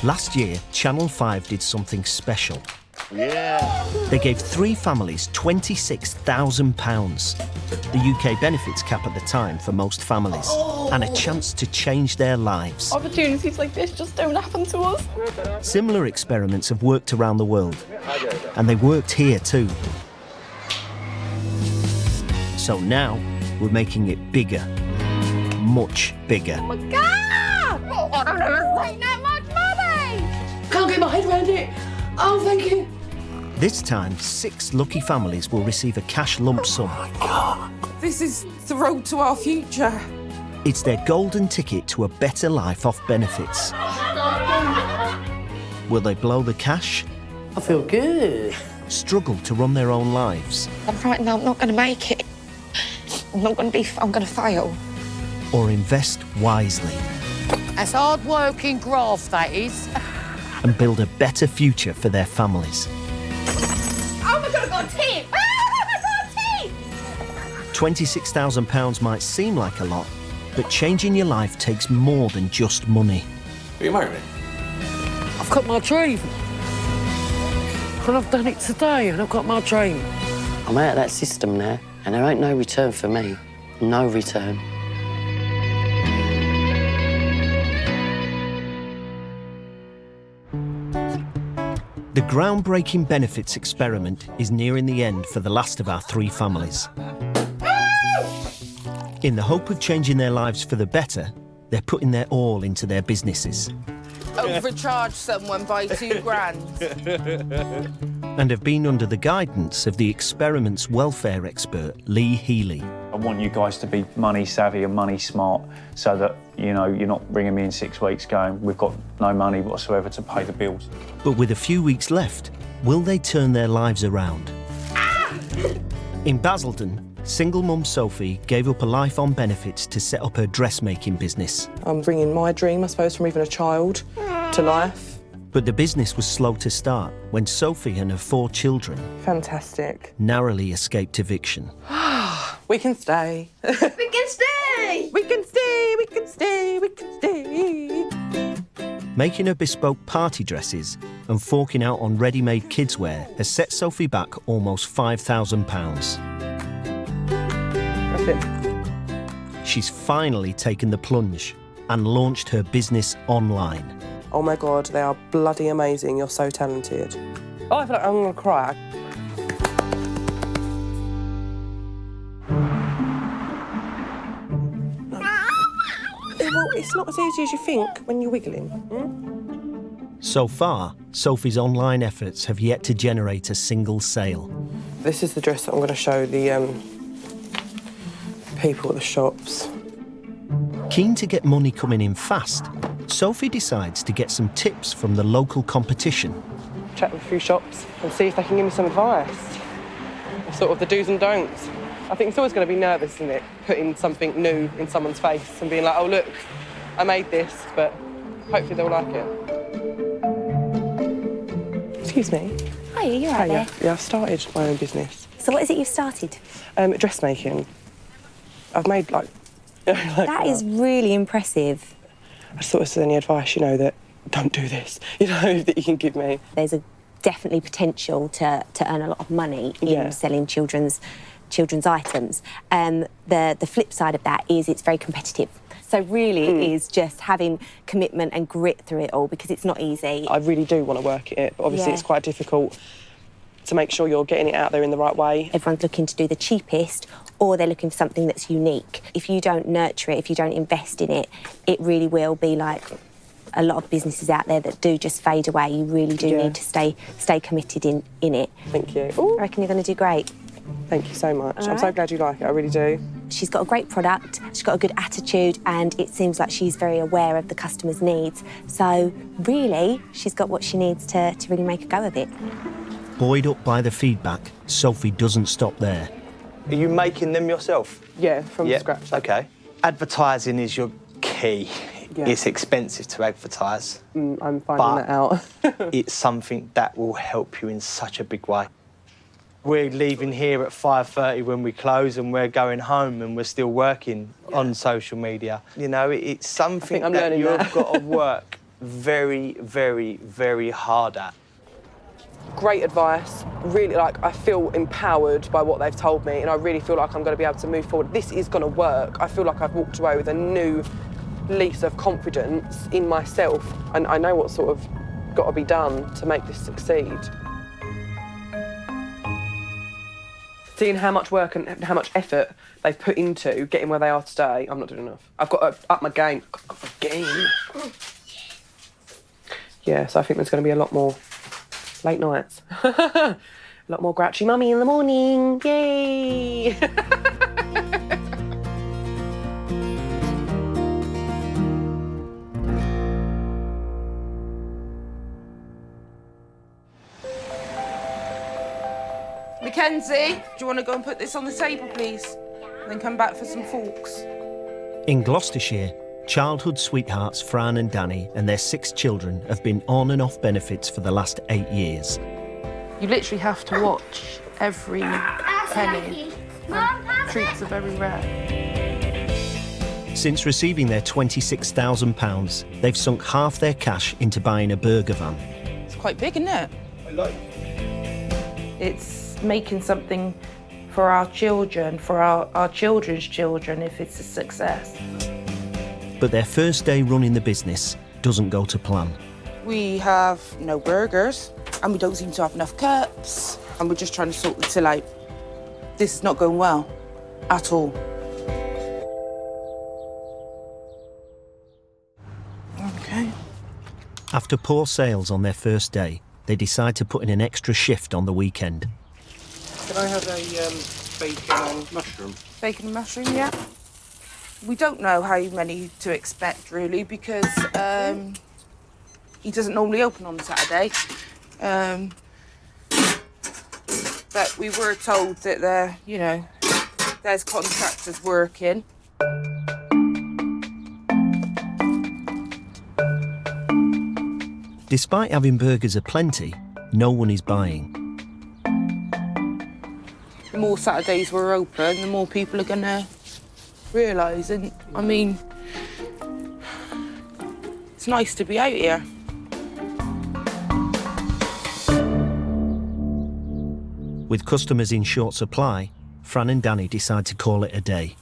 Last year, Channel 5 did something special. Yeah. They gave 3 families £26,000, the UK benefits cap at the time for most families, and a chance to change their lives. Opportunities like this just don't happen to us. Similar experiments have worked around the world, and they worked here too. So now, we're making it bigger, much bigger. Oh my God! Oh, I don't ever take that much money! Can't get my head around it. Oh, thank you. This time, 6 lucky families will receive a cash lump sum. This is the road to our future. It's their golden ticket to a better life off benefits. Will they blow the cash? I feel good. Struggle to run their own lives? I'm frightened I'm not going to make it. I'm going to fail. Or invest wisely That's hard working graft, that is. and build a better future for their families? Oh my God, I've got a tip! I've got a tip! £26,000 might seem like a lot, but changing your life takes more than just money. Are you married? I've got my dream. And I've done it today, and I've got my dream. I'm out of that system now, and there ain't no return for me. No return. The groundbreaking benefits experiment is nearing the end for the last of our 3 families. In the hope of changing their lives for the better, they're putting their all into their businesses. Overcharge someone by £2,000. And have been under the guidance of the experiment's welfare expert, Lee Healy. I want you guys to be money savvy and money smart so that, you know, you're not ringing me in 6 weeks going, we've got no money whatsoever to pay the bills. But with a few weeks left, will they turn their lives around? In Basildon, single mum Sophie gave up a life on benefits to set up her dressmaking business. I'm bringing my dream, I suppose, from even a child to life. But the business was slow to start when Sophie and her 4 children Fantastic. narrowly escaped eviction. We can stay. We can stay! We can stay, we can stay, we can stay. Making her bespoke party dresses and forking out on ready-made kidswear has set Sophie back almost £5,000. That's it. She's finally taken the plunge and launched her business online. Oh my God, they are bloody amazing. You're so talented. Oh, I feel like I'm gonna cry. Well, it's not as easy as you think when you're wiggling. So far, Sophie's online efforts have yet to generate a single sale. This is the dress that I'm going to show the people at the shops. Keen to get money coming in fast, Sophie decides to get some tips from the local competition. Chat with a few shops and see if they can give me some advice. Sort of the do's and don'ts. I think it's always going to be nervous, isn't it? Putting something new in someone's face and being like, oh, look, I made this, but hopefully they'll like it. Excuse me. Hi, you're right there. Yeah, I've started my own business. So what is it you've started? Dressmaking. I've made, like... That is really impressive. I just thought if there's any advice, you know, that don't do this, you know, that you can give me. There's definitely potential to earn a lot of money in selling children's items. The flip side of that is it's very competitive. So really it is just having commitment and grit through it all because it's not easy. I really do want to work at it, but obviously it's quite difficult to make sure you're getting it out there in the right way. Everyone's looking to do the cheapest or they're looking for something that's unique. If you don't nurture it, if you don't invest in it, it really will be like a lot of businesses out there that do just fade away. You really do need to stay committed in it. Thank you. I reckon you're going to do great. Thank you so much. I'm so glad you like it, I really do. She's got a great product, she's got a good attitude, and it seems like she's very aware of the customer's needs. So, really, she's got what she needs to really make a go of it. Buoyed up by the feedback, Sophie doesn't stop there. Are you making them yourself? Yeah, from scratch. OK. Advertising is your key. Yeah. It's expensive to advertise. I'm finding that out. It's something that will help you in such a big way. We're leaving here at 5:30 when we close and we're going home and we're still working on social media. You know, it's something that you've got to work very, very, very hard at. Great advice. Really, I feel empowered by what they've told me, and I really feel like I'm going to be able to move forward. This is going to work. I feel like I've walked away with a new lease of confidence in myself, and I know what's sort of got to be done to make this succeed. Seeing how much work and how much effort they've put into getting where they are today, I'm not doing enough. I've got to up my game. Up my game. Yeah, so I think there's going to be a lot more late nights. A lot more grouchy mummy in the morning. Yay! Mackenzie, do you want to go and put this on the table, please? And then come back for some forks. In Gloucestershire, childhood sweethearts Fran and Danny and their 6 children have been on and off benefits for the last 8 years. You literally have to watch every penny. Treats are very rare. Since receiving their £26,000, they've sunk half their cash into buying a burger van. It's quite big, isn't it? I like It's making something for our children, for our children's children, if it's a success. But their first day running the business doesn't go to plan. We have no burgers, and we don't seem to have enough cups, and we're just trying to sort the till out. This is not going well at all. Okay. After poor sales on their first day, they decide to put in an extra shift on the weekend. Can I have a bacon and mushroom? Bacon and mushroom, yeah. We don't know how many to expect, really, because he doesn't normally open on Saturday. But we were told that there's contractors working. Despite having burgers aplenty, no one is buying. The more Saturdays we're open, the more people are going to realise. And, I mean, it's nice to be out here. With customers in short supply, Fran and Danny decide to call it a day.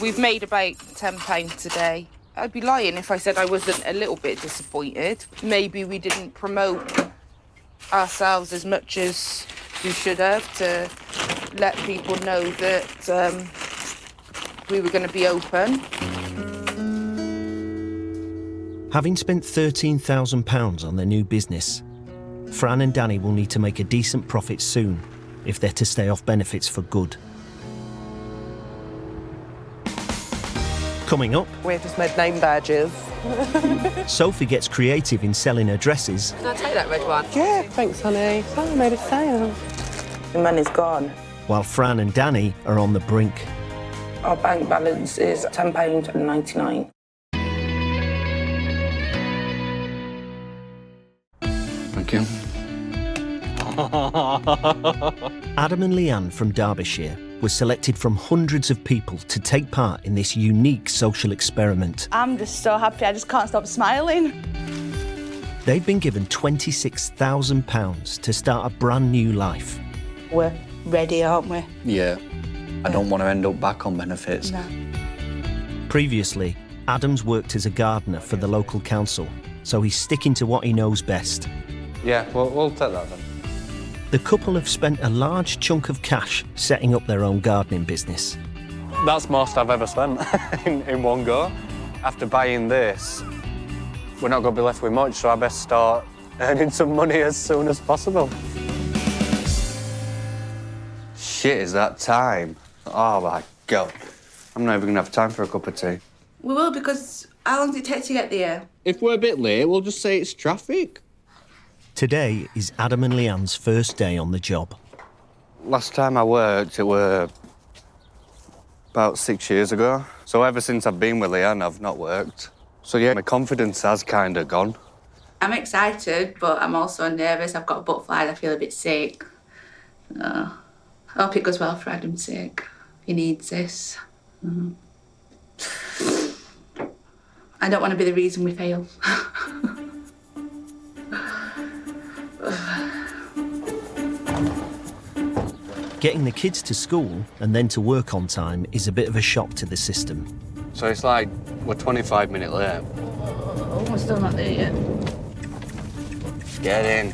We've made about £10 today. I'd be lying if I said I wasn't a little bit disappointed. Maybe we didn't promote ourselves as much as we should have to let people know that we were going to be open. Having spent £13,000 on their new business, Fran and Danny will need to make a decent profit soon if they're to stay off benefits for good. Coming up, We've just made name badges. Sophie gets creative in selling her dresses, Can I take that red one? Yeah, thanks, honey. Oh, I made a sale. The money's gone. while Fran and Danny are on the brink. Our bank balance is £10.99. Thank you. Adam and Leanne from Derbyshire were selected from hundreds of people to take part in this unique social experiment. I'm just so happy, I just can't stop smiling. They've been given £26,000 to start a brand new life. We're ready, aren't we? Yeah. I don't want to end up back on benefits. No. Previously, Adam's worked as a gardener for the local council, so he's sticking to what he knows best. Yeah, we'll take that then. The couple have spent a large chunk of cash setting up their own gardening business. That's most I've ever spent in one go. After buying this, we're not going to be left with much, so I best start earning some money as soon as possible. Shit, is that time? Oh my God. I'm not even going to have time for a cup of tea. We will, because how long does it take to get there? If we're a bit late, we'll just say it's traffic. Today is Adam and Leanne's first day on the job. Last time I worked, it were about 6 years ago. So ever since I've been with Leanne, I've not worked. So yeah, my confidence has kind of gone. I'm excited, but I'm also nervous. I've got butterflies, I feel a bit sick. I hope it goes well for Adam's sake. He needs this. I I don't want to be the reason we fail. Getting the kids to school and then to work on time is a bit of a shock to the system. So it's like we're 25 minutes late. Oh, we're still not there yet. Get in.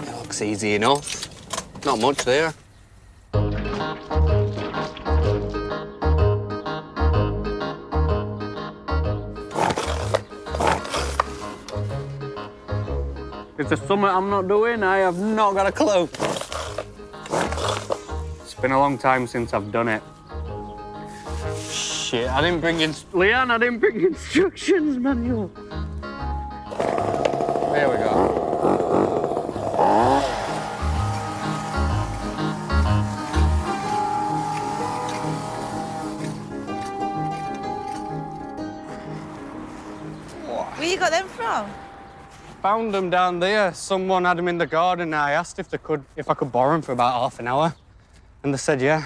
It looks easy enough. Not much there. Is there something I'm not doing? I have not got a clue. It's been a long time since I've done it. Shit, I didn't bring Leanne, I didn't bring instructions manual. There we go. Where you got them from? Found them down there. Someone had them in the garden. I asked if I could borrow them for about half an hour, and they said yeah.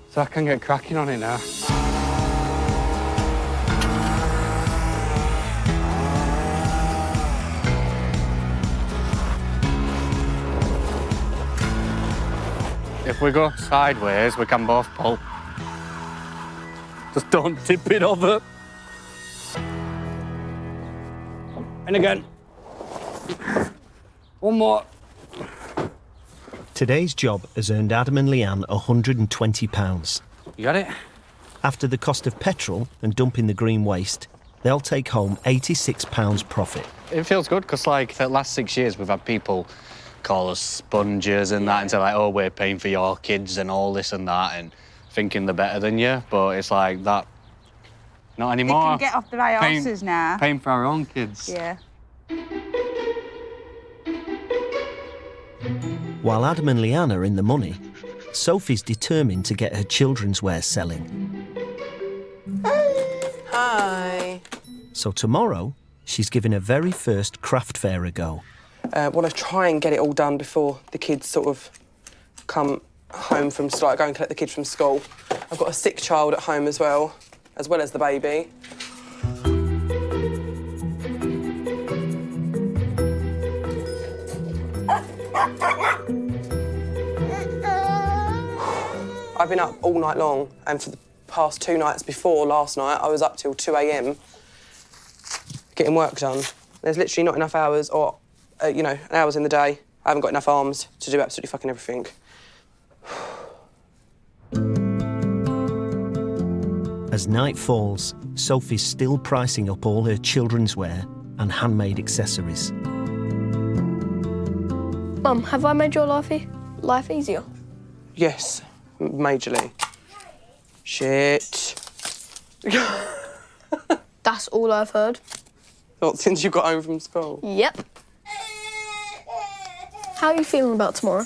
So I can get cracking on it now. If we go sideways, we can both pull. Just don't tip it over. And again. One more. Today's job has earned Adam and Leanne £120. You got it? After the cost of petrol and dumping the green waste, they'll take home £86 profit. It feels good because, like, for the last 6 years, we've had people call us sponges and that, and say, like, oh, we're paying for your kids and all this and that, and thinking they're better than you. But it's like that. Not anymore. They can get off their asses now. Paying for our own kids. Yeah. While Adam and Leanne are in the money, Sophie's determined to get her children's wear selling. Hi. So tomorrow, she's giving her very first craft fair a go. Want to try and get it all done before the kids sort of come home from go and collect the kids from school. I've got a sick child at home as well as the baby. I've been up all night long, and for the past 2 nights before last night, I was up till 2 a.m. getting work done. There's literally not enough hours or, hours in the day. I haven't got enough arms to do absolutely fucking everything. As night falls, Sophie's still pricing up all her children's wear and handmade accessories. Mum, have I made your life easier? Yes, majorly. Shit. That's all I've heard. Not since you got home from school? Yep. How are you feeling about tomorrow?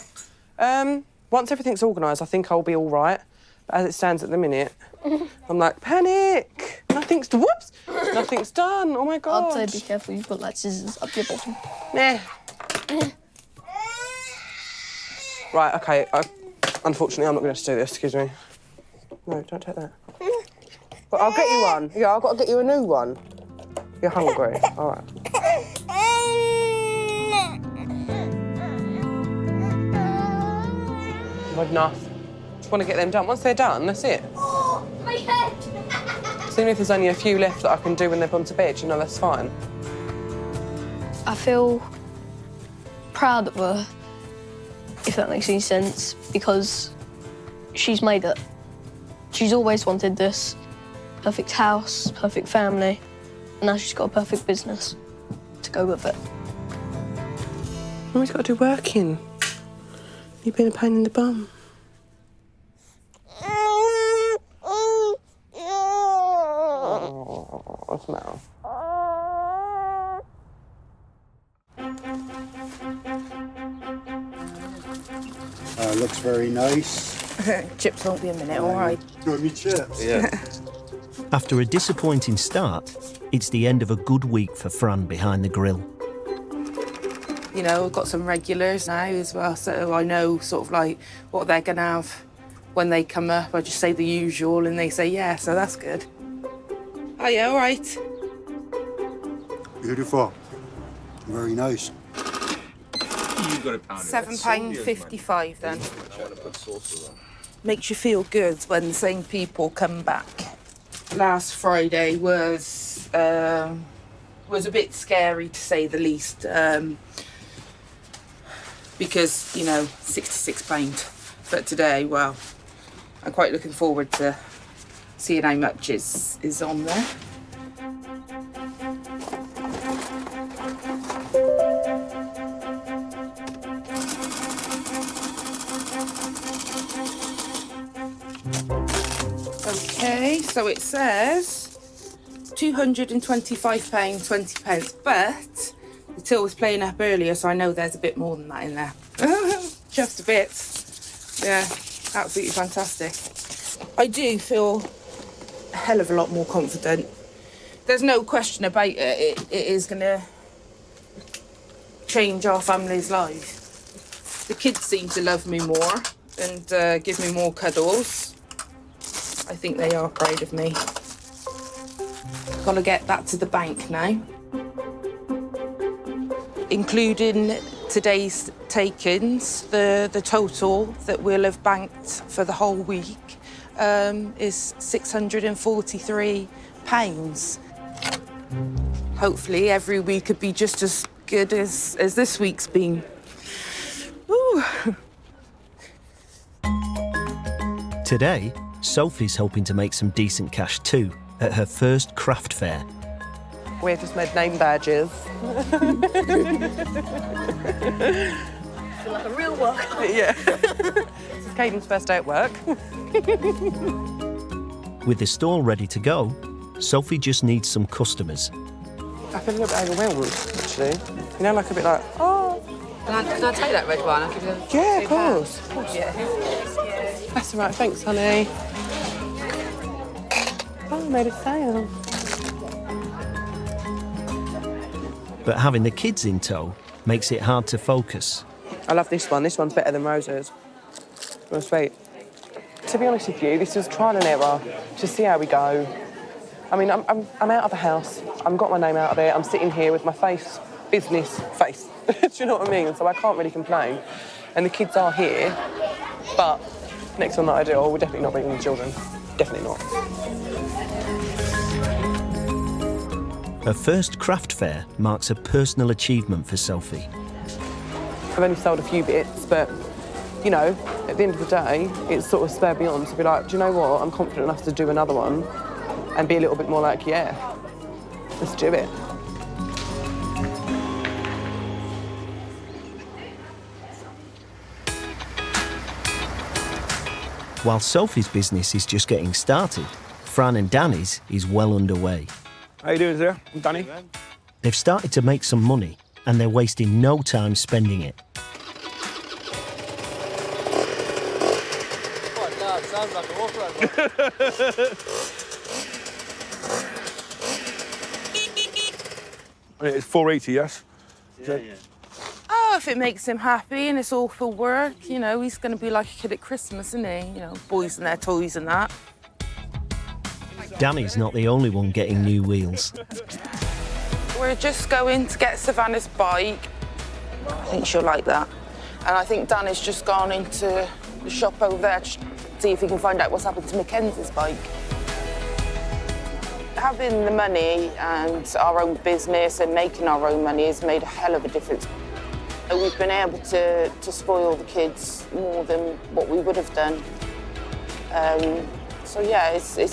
Once everything's organised, I think I'll be all right. But as it stands at the minute, I'm like, panic! Nothing's done. Oh my God. I'd say be careful, you've got like scissors up your bottom. Nah. Right, OK. Unfortunately, I'm not going to have to do this, excuse me. No, don't take that. But I'll get you one. Yeah, I've got to get you a new one. You're hungry. All right. I've had enough. Just want to get them done. Once they're done, that's it. Oh, my head! So even if there's only a few left that I can do when they've gone to bed, that's fine. I feel proud of her, if that makes any sense, because she's made it. She's always wanted this perfect house, perfect family, and now she's got a perfect business to go with it. Mummy's got to do working. You've been a pain in the bum. Oh, what's the matter? Looks very nice. Chips won't be a minute, all right. You want me chips? Yeah. After a disappointing start, it's the end of a good week for Fran behind the grill. We've got some regulars now as well, so I know sort of like what they're going to have when they come up, I just say the usual and they say yeah, so that's good. Oh yeah, all right. Beautiful. Very nice. You've got to pound it. £7.55 then. Makes you feel good when the same people come back. Last Friday was a bit scary to say the least, because, you know, £66. But today, well, I'm quite looking forward to seeing how much is on there. Okay, so it says £225.20, but the till was playing up earlier, so I know there's a bit more than that in there. Just a bit. Yeah, absolutely fantastic. I do feel a hell of a lot more confident. There's no question about it. It is going to change our family's lives. The kids seem to love me more and give me more cuddles. I think they are proud of me. Gotta get that to the bank now. Including today's take-ins, the total that we'll have banked for the whole week is £643. Hopefully every week could be just as good as this week's been. Woo. Today, Sophie's hoping to make some decent cash too at her first craft fair. We've just made name badges. Feel like a real worker. Yeah. This is Caden's first day at work. With the stall ready to go, Sophie just needs some customers. I feel a little bit overwhelmed, actually. You know, like a bit like, oh. Can I take that red one? I'll give you Yeah, of course. Yeah. That's all right, thanks, honey. Oh, I made a sale. But having the kids in tow makes it hard to focus. I love this one. This one's better than Rose's. Well, sweet. To be honest with you, this was trial and error to see how we go. I mean, I'm out of the house. I've got my name out of there. I'm sitting here with my face, business face. Do you know what I mean? So I can't really complain. And the kids are here, but next one that I do, we're definitely not bringing the children. Definitely not. Her first craft fair marks a personal achievement for Sophie. I've only sold a few bits, but, you know, at the end of the day, it's sort of spurred me on to be like, do you know what? I'm confident enough to do another one and be a little bit more like, yeah, let's do it. While Sophie's business is just getting started, Fran and Danny's is well underway. How you doing, sir? I'm Danny. They've started to make some money and they're wasting no time spending it. Sounds like a walk around. It's 480, yes? Yeah. Oh, if it makes him happy and it's all for work, you know, he's going to be like a kid at Christmas, isn't he? You know, boys and their toys and that. Danny's not the only one getting new wheels. We're just going to get Savannah's bike. I think she'll like that. And I think Danny's just gone into the shop over there to see if he can find out what's happened to Mackenzie's bike. Having the money and our own business and making our own money has made a hell of a difference. We've been able to spoil the kids more than what we would have done. So yeah, it's a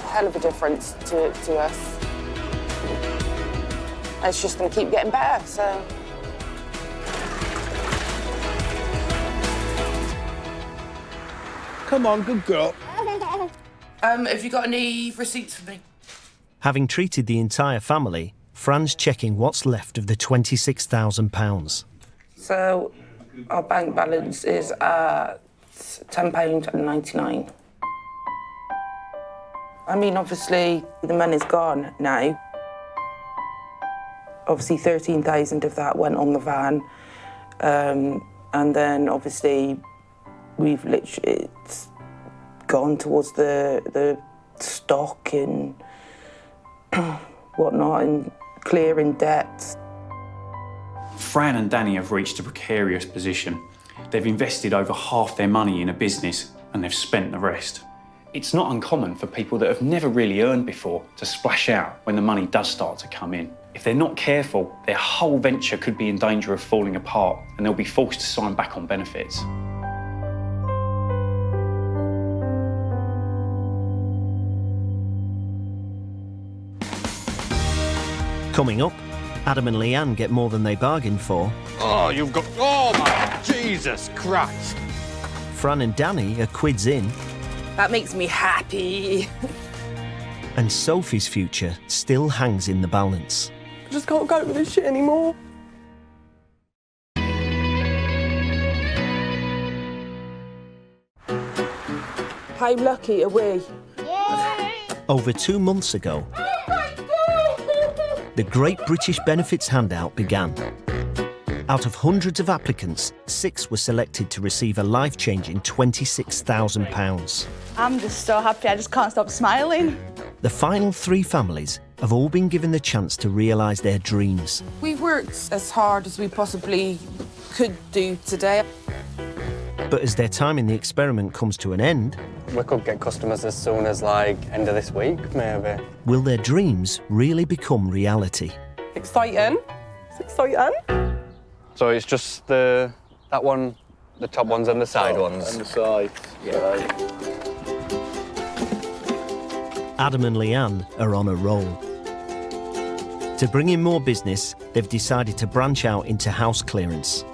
hell of a difference to us. And it's just going to keep getting better, so. Come on, good girl. Have you got any receipts for me? Having treated the entire family, Fran's checking what's left of the £26,000. So our bank balance is at £10.99. I mean, obviously, the money's gone now. Obviously, 13,000 of that went on the van. And then, obviously, we've literally, gone towards the stock and whatnot and clearing debts. Fran and Danny have reached a precarious position. They've invested over half their money in a business and they've spent the rest. It's not uncommon for people that have never really earned before to splash out when the money does start to come in. If they're not careful, their whole venture could be in danger of falling apart and they'll be forced to sign back on benefits. Coming up, Adam and Leanne get more than they bargained for. Oh, you've got... Oh, my Jesus Christ. Fran and Danny are quids in. That makes me happy. And Sophie's future still hangs in the balance. I just can't cope with this shit anymore. How lucky are we? Over 2 months ago, the Great British Benefits Handout began. Out of hundreds of applicants, 6 were selected to receive a life-changing £26,000. I'm just so happy, I just can't stop smiling. The final 3 families have all been given the chance to realise their dreams. We've worked as hard as we possibly could do today. But as their time in the experiment comes to an end, We could get customers as soon as, like, end of this week, maybe. will their dreams really become reality? Exciting. It's exciting. So it's just that one, the top ones and the side ones? And the sides. Yeah. Adam and Leanne are on a roll. To bring in more business, they've decided to branch out into house clearance.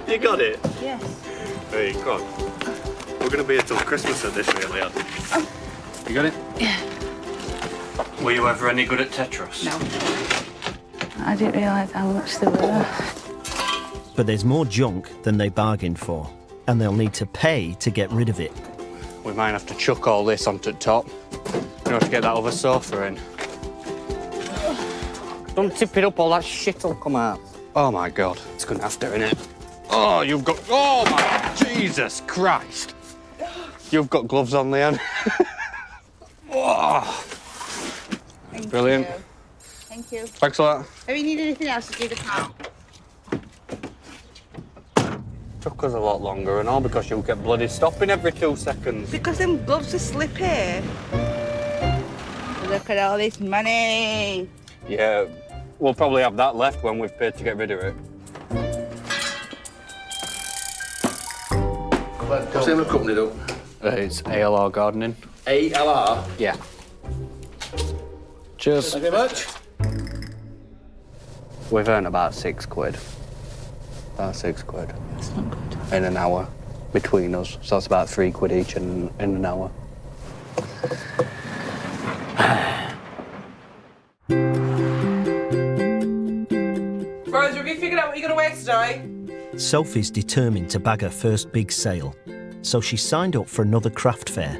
You got it? Yes. Hey, come on. We're going to be here till Christmas at this, really, aren't we? You got it? Yeah. Were you ever any good at Tetris? No. I didn't realise how much there were. But there's more junk than they bargained for, and they'll need to pay to get rid of it. We might have to chuck all this onto the top in order to get that other sofa in. Don't tip it up, all that shit will come out. Oh, my God. It's going to have to, innit? Oh, you've got... Oh, my... Jesus Christ. You've got gloves on, Leanne. Oh. Brilliant. Thank you. Thanks a lot. If you need anything else, do the count. Took us a lot longer and all because you kept bloody stopping every 2 seconds. Because them gloves are slippy. Look at all this money. Yeah, we'll probably have that left when we've paid to get rid of it. What's the name of the company, though? It's ALR Gardening. ALR? Yeah. Cheers. Thank you very much. We've earned about £6. About £6. That's not good. In an hour between us. So that's about £3 each in an hour. Rose, have you figured out what you're going to wear today? Sophie's determined to bag her first big sale, so she signed up for another craft fair.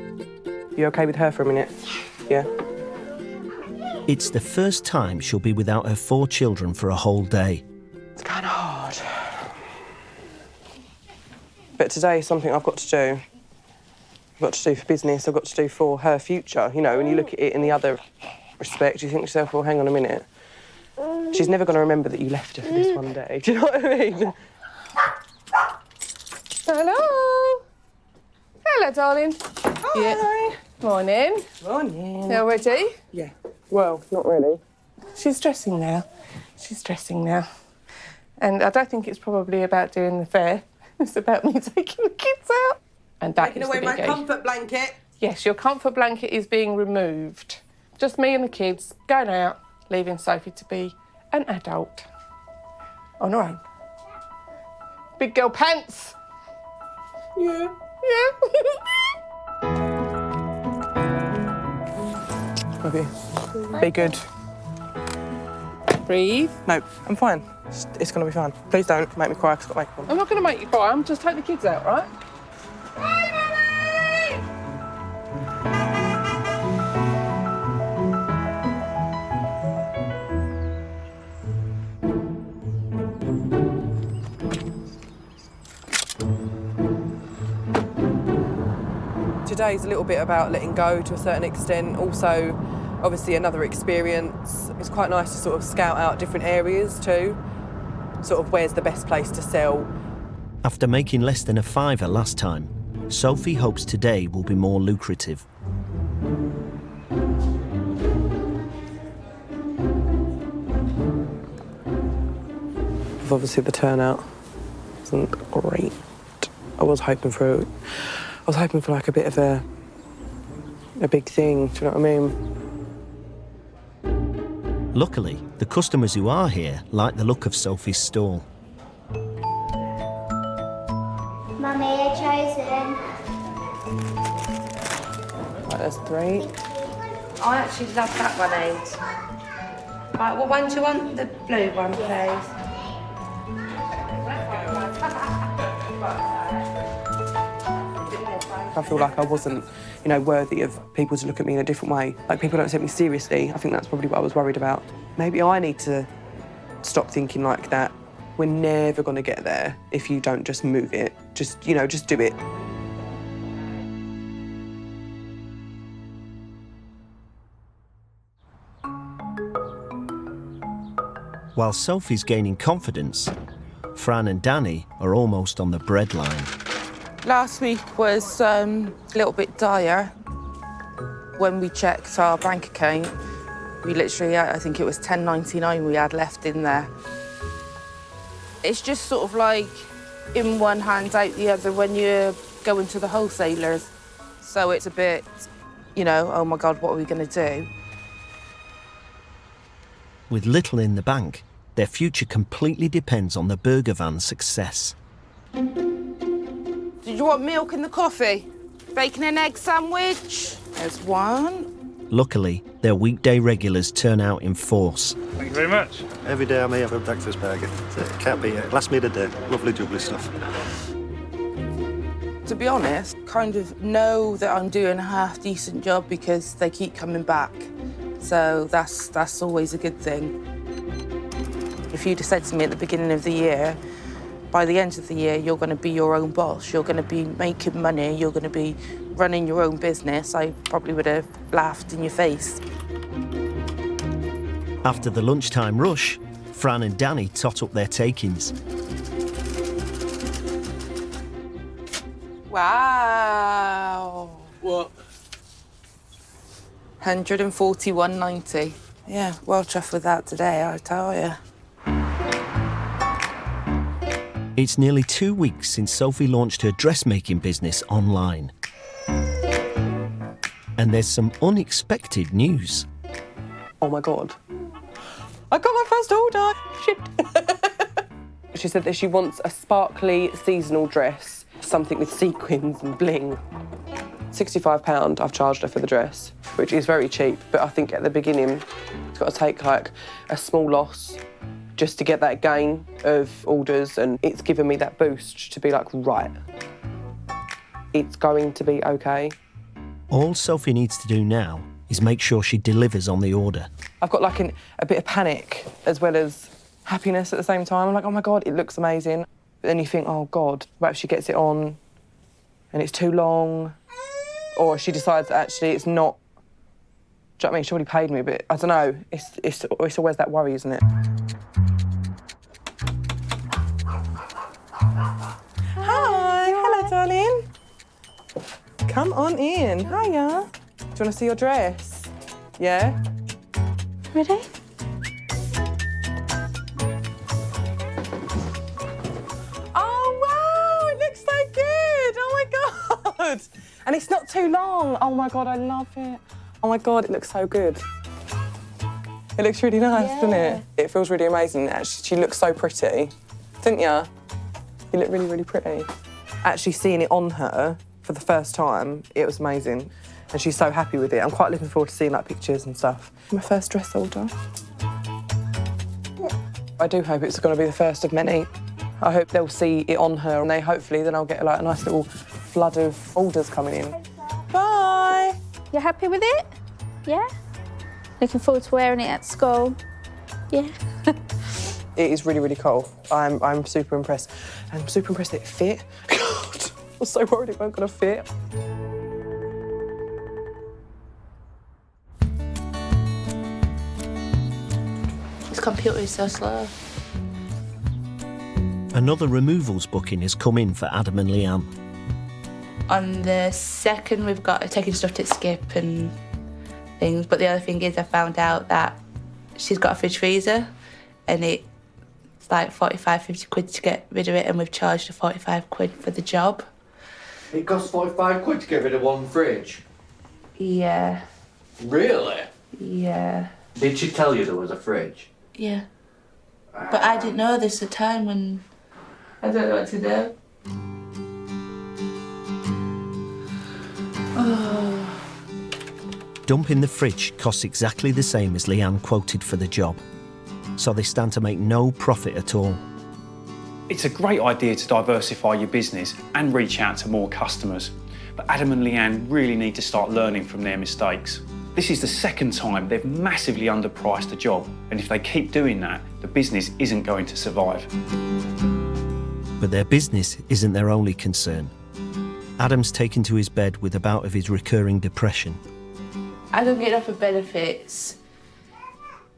You okay with her for a minute? Yeah? It's the first time she'll be without her 4 children for a whole day. It's kind of hard. But today is something I've got to do. I've got to do for business, I've got to do for her future. You know, when you look at it in the other respect, you think to yourself, well, hang on a minute. She's never going to remember that you left her for this one day. Do you know what I mean? Hello. Hello, darling. Hi. Yeah. Morning. Morning. You ready? Yeah. Well, not really. She's dressing now. She's dressing now. And I don't think it's probably about doing the fair. It's about me taking the kids out. And that Taking is away the my biggie. comfort blanket. Yes, your comfort blanket is being removed. Just me and the kids going out, leaving Sophie to be an adult on her own. Big girl pants. Yeah. Yeah. Maybe. Be good. Breathe. No, I'm fine. It's going to be fine. Please don't make me cry because I've got makeup on. I'm not going to make you cry. I'm just take the kids out, right? Today's a little bit about letting go to a certain extent. Also, obviously, another experience. It's quite nice to sort of scout out different areas too. Sort of where's the best place to sell. After making less than a £5 last time, Sophie hopes today will be more lucrative. Obviously, the turnout isn't great. I was hoping for like a bit of a big thing. Do you know what I mean? Luckily, the customers who are here like the look of Sophie's stall. Mummy, you're chosen. Right, there's 3. I actually love that one, Aid. Right, what one do you want? The blue one, please. I feel like I wasn't, worthy of people to look at me in a different way. Like, people don't take me seriously. I think that's probably what I was worried about. Maybe I need to stop thinking like that. We're never going to get there if you don't just move it. Just do it. While Sophie's gaining confidence, Fran and Danny are almost on the breadline. Last week was a little bit dire. When we checked our bank account, we literally, I think it was £10.99 we had left in there. It's just sort of like in one hand, out the other when you're going to the wholesalers. So it's a bit, oh my God, what are we going to do? With little in the bank, their future completely depends on the burger van's success. Did you want milk in the coffee? Bacon and egg sandwich? There's one. Luckily, their weekday regulars turn out in force. Thank you very much. Every day I may have a breakfast burger. So it can't beat it. Last meal of the day. Lovely jubbly stuff. To be honest, kind of know that I'm doing a half-decent job because they keep coming back. So that's always a good thing. If you'd have said to me at the beginning of the year, by the end of the year, you're going to be your own boss, you're going to be making money, you're going to be running your own business, I probably would have laughed in your face. After the lunchtime rush, Fran and Danny tot up their takings. Wow. What? 141.90. Yeah, well chuffed with that today, I tell you. It's nearly 2 weeks since Sophie launched her dressmaking business online. And there's some unexpected news. Oh my God. I got my first order. Shit. She said that she wants a sparkly seasonal dress, something with sequins and bling. £65 I've charged her for the dress, which is very cheap, but I think at the beginning it's got to take like a small loss just to get that gain of orders, and it's given me that boost to be like, right, it's going to be okay. All Sophie needs to do now is make sure she delivers on the order. I've got like a bit of panic as well as happiness at the same time. I'm like, oh my God, it looks amazing. But then you think, oh God, what if she gets it on and it's too long? Or she decides that actually it's not. Do you know what I mean? She already paid me, but I don't know. It's always that worry, isn't it? Hi, hello, darling. Come on in. Hiya. Do you want to see your dress? Yeah? Ready? Oh, wow, it looks so good. Oh, my God. And it's not too long. Oh, my God, I love it. Oh, my God, it looks so good. It looks really nice, doesn't it? It feels really amazing. Actually, she looks so pretty, didn't you? You look really, really pretty. Actually seeing it on her for the first time, it was amazing. And she's so happy with it. I'm quite looking forward to seeing like pictures and stuff. My first dress order. I do hope it's going to be the first of many. I hope they'll see it on her, and hopefully then I'll get like a nice little flood of orders coming in. Bye. You're happy with it? Yeah? Looking forward to wearing it at school? Yeah. It is really, really cool. I'm super impressed. I'm super impressed that it fit. God, I was so worried it weren't going to fit. The computer is so slow. Another removals booking has come in for Adam and Leanne. On the 2nd, we've got taking stuff to Skip and things. But the other thing is I found out that she's got a fridge freezer and it's like 45, 50 quid to get rid of it, and we've charged her 45 quid for the job. It costs 45 quid to get rid of one fridge? Yeah. Really? Yeah. Did she tell you there was a fridge? Yeah. But I didn't know this at the time when I don't know what to do. Oh. Dumping the fridge costs exactly the same as Leanne quoted for the job, so they stand to make no profit at all. It's a great idea to diversify your business and reach out to more customers, but Adam and Leanne really need to start learning from their mistakes. This is the 2nd time they've massively underpriced a job, and if they keep doing that, the business isn't going to survive. But their business isn't their only concern. Adam's taken to his bed with a bout of his recurring depression. I don't get enough of benefits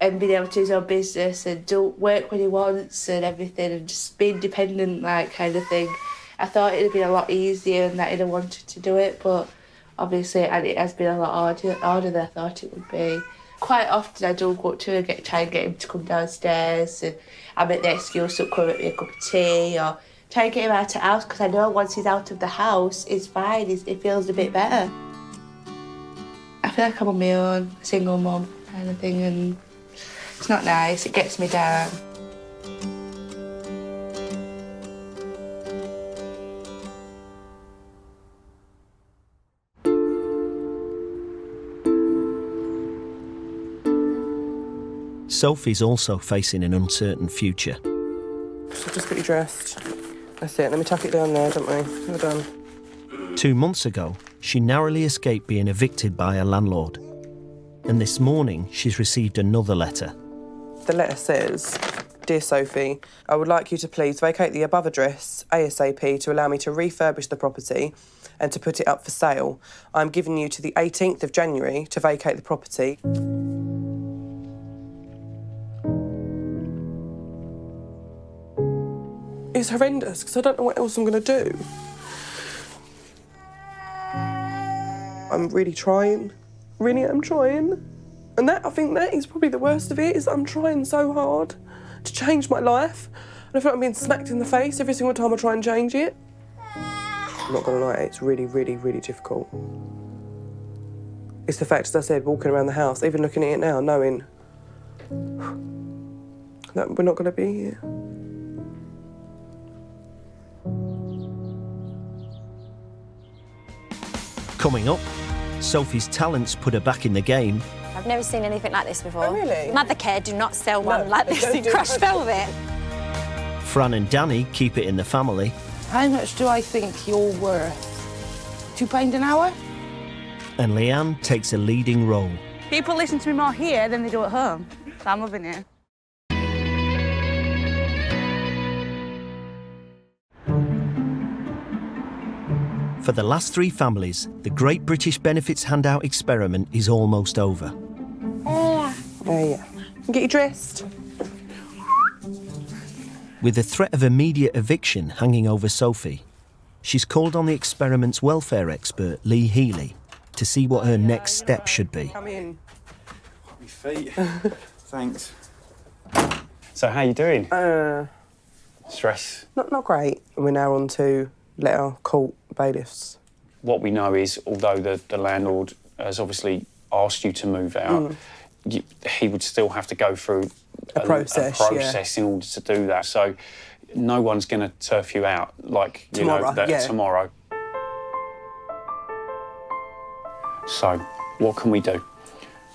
and being able to do his own business and do work when he wants and everything and just be independent, like, kind of thing. I thought it'd been a lot easier and that he'd have wanted to do it, but obviously it has been a lot harder than I thought it would be. Quite often I do go up to him and try and get him to come downstairs, and I make the excuse to come and make me a cup of tea or try and get him out of the house, because I know once he's out of the house, it's fine, he feels a bit better. I feel like I'm on my own, single mum kind of thing, and it's not nice, it gets me down. Sophie's also facing an uncertain future. So just get you dressed. That's it, let me tuck it down there, don't we? We're done. 2 months ago, she narrowly escaped being evicted by her landlord. And this morning, she's received another letter. The letter says, "Dear Sophie, I would like you to please vacate the above address ASAP to allow me to refurbish the property and to put it up for sale. I'm giving you to the 18th of January to vacate the property." It's horrendous because I don't know what else I'm going to do. I'm really trying. Really am trying. And I think that is probably the worst of it, is that I'm trying so hard to change my life. And I feel like I'm being smacked in the face every single time I try and change it. I'm not going to lie, it's really, really, really difficult. It's the fact, as I said, walking around the house, even looking at it now, knowing that we're not going to be here. Coming up, Sophie's talents put her back in the game. I've never seen anything like this before. Oh, really? Mothercare do not sell one like this don't in do crushed velvet. Fran and Danny keep it in the family. How much do I think you're worth? £2 an hour? And Leanne takes a leading role. People listen to me more here than they do at home. So I'm loving it. For the last 3 families, the Great British Benefits Handout experiment is almost over. Yeah. Get you dressed. With the threat of immediate eviction hanging over Sophie, she's called on the experiment's welfare expert, Lee Healy, to see what her next step should be. Come in. My feet. Thanks. So how you doing? Stress? Not great. We're now on to letter, court, bailiffs. What we know is, although the landlord has obviously asked you to move out, he would still have to go through a process in order to do that. So no one's going to turf you out like tomorrow. Tomorrow. So what can we do?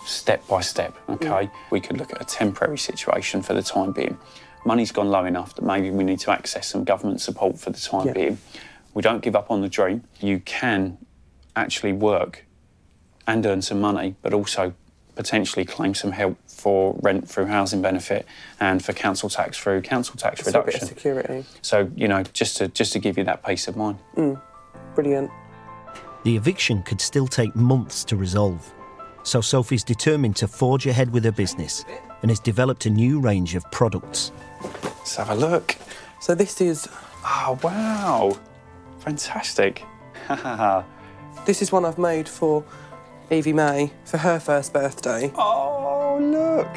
Step by step, okay? We could look at a temporary situation for the time being. Money's gone low enough that maybe we need to access some government support for the time being. We don't give up on the dream. You can actually work and earn some money, but also potentially claim some help for rent through housing benefit and for council tax through council tax reduction. A bit of security. So, you know, just to give you that peace of mind. Brilliant. The eviction could still take months to resolve, So Sophie's determined to forge ahead with her business and has developed a new range of products. Let's have a look. So this is, oh wow, fantastic. This is one I've made for Evie May for her first birthday. Oh, look.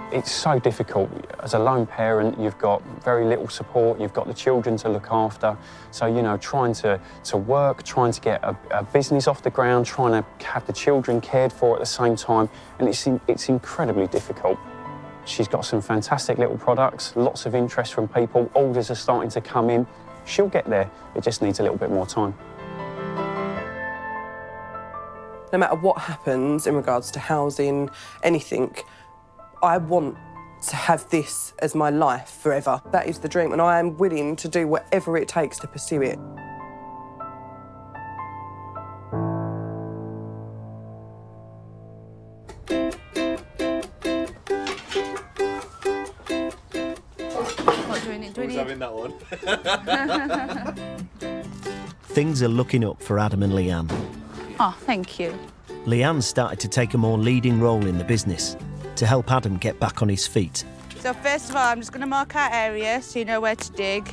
It's so difficult. As a lone parent, you've got very little support, you've got the children to look after. So, you know, trying to work, trying to get a business off the ground, trying to have the children cared for at the same time, and it's incredibly difficult. She's got some fantastic little products, lots of interest from people, orders are starting to come in. She'll get there, it just needs a little bit more time. No matter what happens in regards to housing, anything, I want to have this as my life forever. That is the dream, and I am willing to do whatever it takes to pursue it. What, do we need? Having that one. Things are looking up for Adam and Leanne. Oh, thank you. Leanne started to take a more leading role in the business to help Adam get back on his feet. So first of all, I'm just going to mark our area so you know where to dig.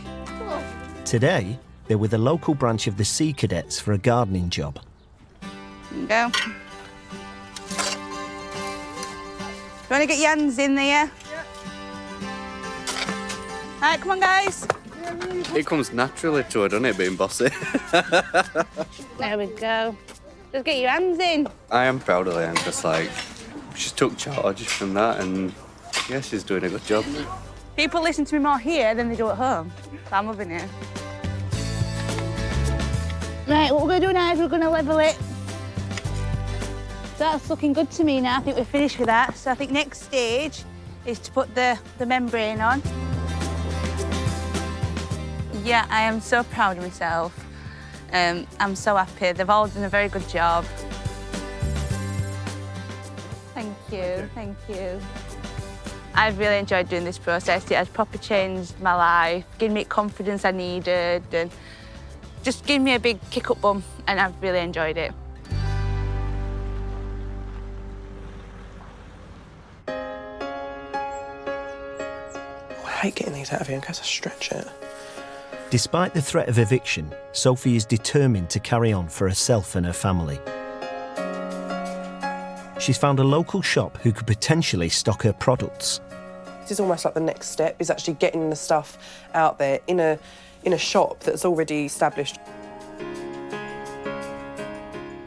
Today, they're with a local branch of the Sea Cadets for a gardening job. There you go. You want to get your hands in there? All right, come on, guys. It comes naturally to her, doesn't it, being bossy? There we go. Just get your hands in. I am proud of Leanne, just like, she's took charge from that, and yeah, she's doing a good job. People listen to me more here than they do at home. So I'm loving it. Right, what we're going to do now is we're going to level it. So that's looking good to me now. I think we're finished with that. So I think next stage is to put the membrane on. Yeah, I am so proud of myself. I'm so happy. They've all done a very good job. Thank you, thank you. I've really enjoyed doing this process. It has properly changed my life, given me confidence I needed, and just given me a big kick-up bum, and I've really enjoyed it. I hate getting these out of here in case I stretch it. Despite the threat of eviction, Sophie is determined to carry on for herself and her family. She's found a local shop who could potentially stock her products. This is almost like the next step, is actually getting the stuff out there in a shop that's already established.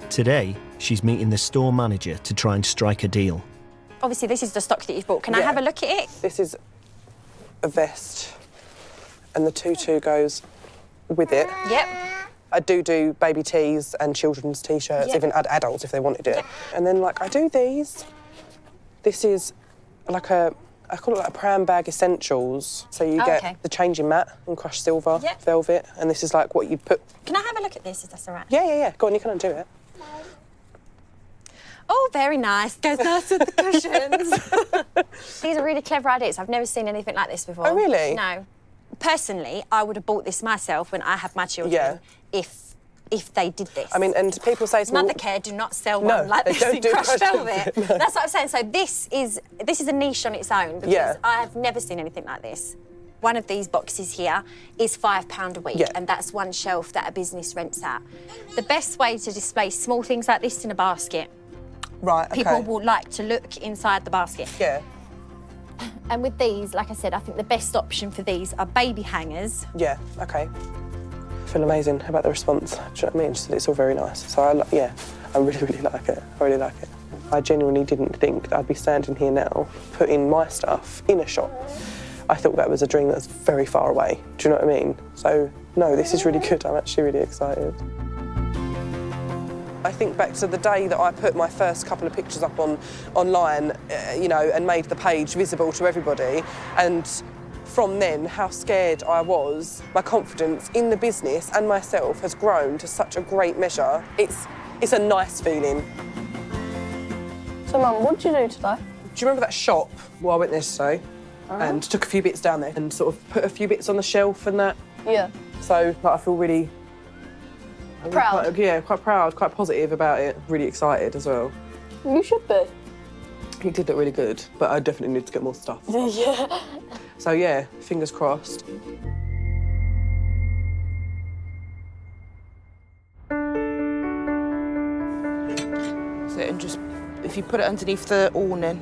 Today, she's meeting the store manager to try and strike a deal. Obviously, this is the stock that you've bought. Can I have a look at it? This is a vest, and the tutu goes with it. Yep. I do baby tees and children's T-shirts, even adults if they wanted it. And then, like, I do these. This is like I call it like a pram bag essentials. So you get the changing mat in crushed silver, velvet, and this is like what you'd put. Can I have a look at this, if that's all right? Yeah. Go on, you can undo it. Oh, very nice. Goes nice with the cushions. These are really clever ideas. I've never seen anything like this before. Oh, really? No. Personally, I would have bought this myself when I had my children if they did this. I mean, and people say to me... Mothercare do not sell one like this in crushed velvet. No. That's what I'm saying. So this is a niche on its own because I have never seen anything like this. One of these boxes here is £5 a week, and that's one shelf that a business rents out. The best way to display small things like this in a basket. Right, okay. People will like to look inside the basket. Yeah. And with these, like I said, I think the best option for these are baby hangers. Yeah, okay. I feel amazing about the response. Do you know what I mean? Just, it's all very nice. So, I really, really like it. I really like it. I genuinely didn't think that I'd be standing here now, putting my stuff in a shop. I thought that was a dream that's very far away. Do you know what I mean? So, no, this is really good. I'm actually really excited. I think back to the day that I put my first couple of pictures up online, you know, and made the page visible to everybody. And from then, how scared I was, my confidence in the business and myself has grown to such a great measure. It's a nice feeling. So, Mum, what did you do today? Do you remember that shop? Well, I went there today and took a few bits down there and sort of put a few bits on the shelf and that. Yeah. So, like, I feel really Proud. Quite proud, quite positive about it. Really excited as well. You should be. He did look really good, but I definitely need to get more stuff. Yeah. So yeah, fingers crossed. So, and just, if you put it underneath the awning.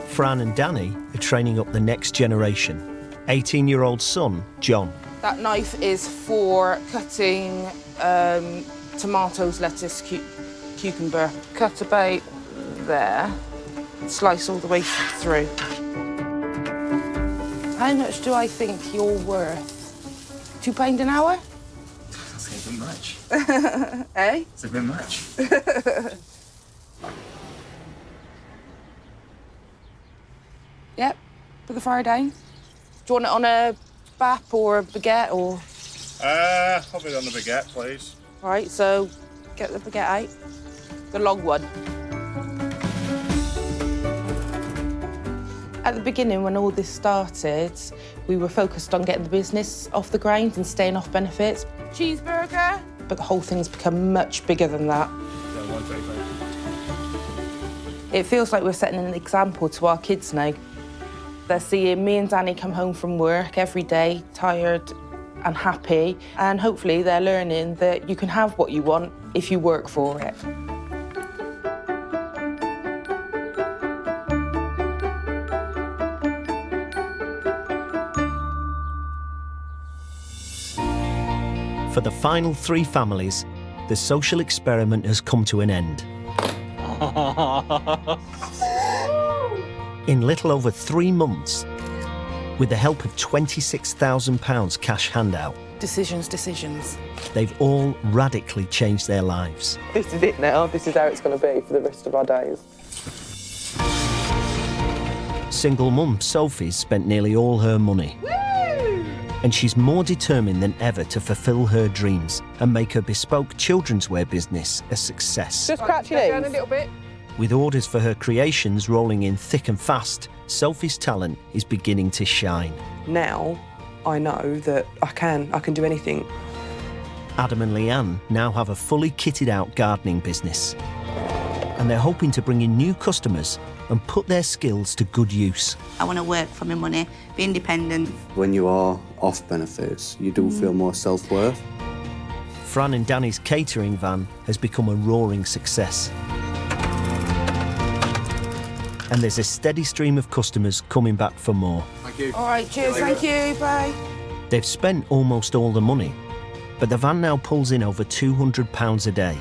Fran and Danny are training up the next generation. 18-year-old son, John. That knife is for cutting tomatoes, lettuce, cucumber. Cut about there, slice all the way through. How much do I think you're worth? £2 an hour? That's a bit much. Eh? It's a bit much. Yep, put the fire down. Do you want it on a bap or a baguette or? Probably on the baguette, please. All right, so get the baguette out. The long one. At the beginning, when all this started, we were focused on getting the business off the ground and staying off benefits. Cheeseburger. But the whole thing's become much bigger than that. It feels like we're setting an example to our kids now. They're seeing me and Danny come home from work every day, tired and happy, and hopefully they're learning that you can have what you want if you work for it. For the final 3 families, the social experiment has come to an end. In little over 3 months, with the help of £26,000 cash handout, Decisions. they've all radically changed their lives. This is it now. This is how it's going to be for the rest of our days. Single mum Sophie's spent nearly all her money. And she's more determined than ever to fulfil her dreams and make her bespoke children's wear business a success. Just crouch your Down a knees. little bit. With orders for her creations rolling in thick and fast, Sophie's talent is beginning to shine. Now, I know that I can do anything. Adam and Leanne now have a fully kitted out gardening business. And they're hoping to bring in new customers and put their skills to good use. I want to work for my money, be independent. When you are off benefits, you do feel more self-worth. Fran and Danny's catering van has become a roaring success. And there's a steady stream of customers coming back for more. Thank you. All right, cheers, thank you, bye. They've spent almost all the money, but the van now pulls in over £200 a day.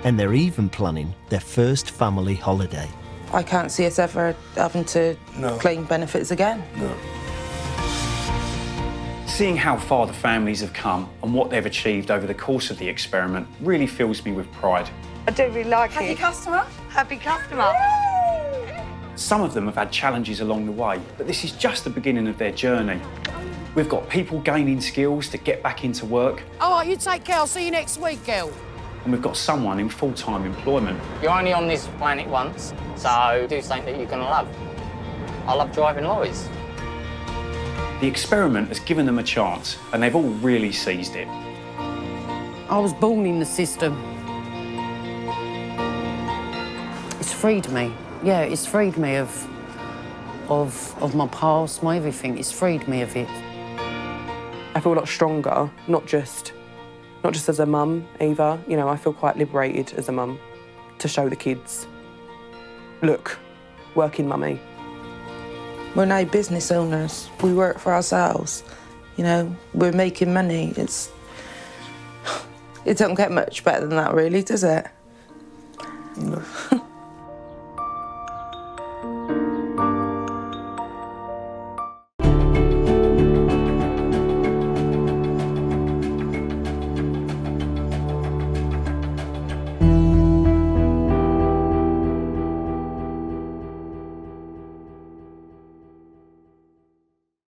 And they're even planning their first family holiday. I can't see us ever having to claim benefits again. No. Seeing how far the families have come and what they've achieved over the course of the experiment really fills me with pride. I do really like Happy it. customer? Happy customer. Some of them have had challenges along the way, but this is just the beginning of their journey. We've got people gaining skills to get back into work, All right, you take care. I'll see you next week, girl. and we've got someone in full-time employment. You're only on this planet once, so do something that you're going to love. I love driving lorries. The experiment has given them a chance, and they've all really seized it. I was born in the system. It's freed me. Yeah, it's freed me of my past, my everything. It's freed me of it. I feel a lot stronger, not just as a mum either. You know, I feel quite liberated as a mum to show the kids, look, working mummy. We're now business owners. We work for ourselves. You know, we're making money. It don't get much better than that, really, does it? No.